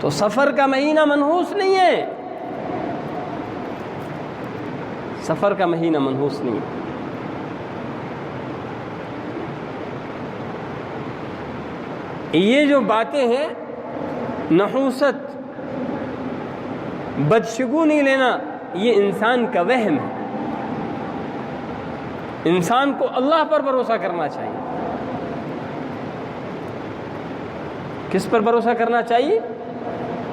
تو سفر کا مہینہ منحوس نہیں ہے، سفر کا مہینہ منحوس نہیں ہے۔ یہ جو باتیں ہیں، نحوست، بدشگونی لینا، یہ انسان کا وہم ہے۔ انسان کو اللہ پر بھروسہ کرنا چاہیے۔ کس پر بھروسہ کرنا چاہیے؟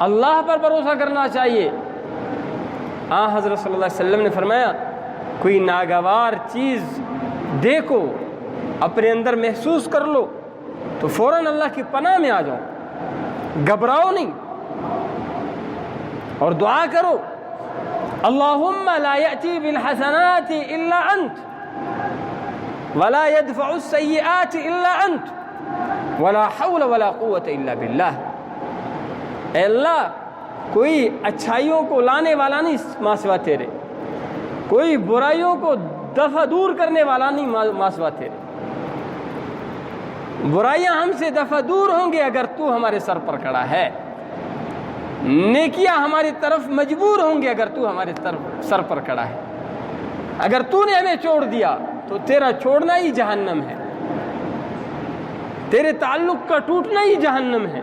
اللہ پر بھروسہ کرنا چاہیے۔ حضرت صلی اللہ علیہ وسلم نے فرمایا، کوئی ناگوار چیز دیکھو، اپنے اندر محسوس کر لو تو فوراً اللہ کی پناہ میں آ جاؤ، گھبراؤ نہیں، اور دعا کرو، اللہم لا یأتی بالحسنات الا انت ولا يدفع السیئات الا انت ولا حول ولا قوت الا باللہ۔ اے اللہ، کوئی اچھائیوں کو لانے والا نہیں ماں سوا تیرے، کوئی برائیوں کو دفع دور کرنے والا نہیں ماں سوا تیرے۔ برائیاں ہم سے دفع دور ہوں گے اگر تو ہمارے سر پر کھڑا ہے، نیکیاں ہماری طرف مجبور ہوں گے اگر تو ہمارے سر پر کھڑا ہے۔ اگر تو نے ہمیں چھوڑ دیا تو تیرا چھوڑنا ہی جہنم ہے، تیرے تعلق کا ٹوٹنا ہی جہنم ہے۔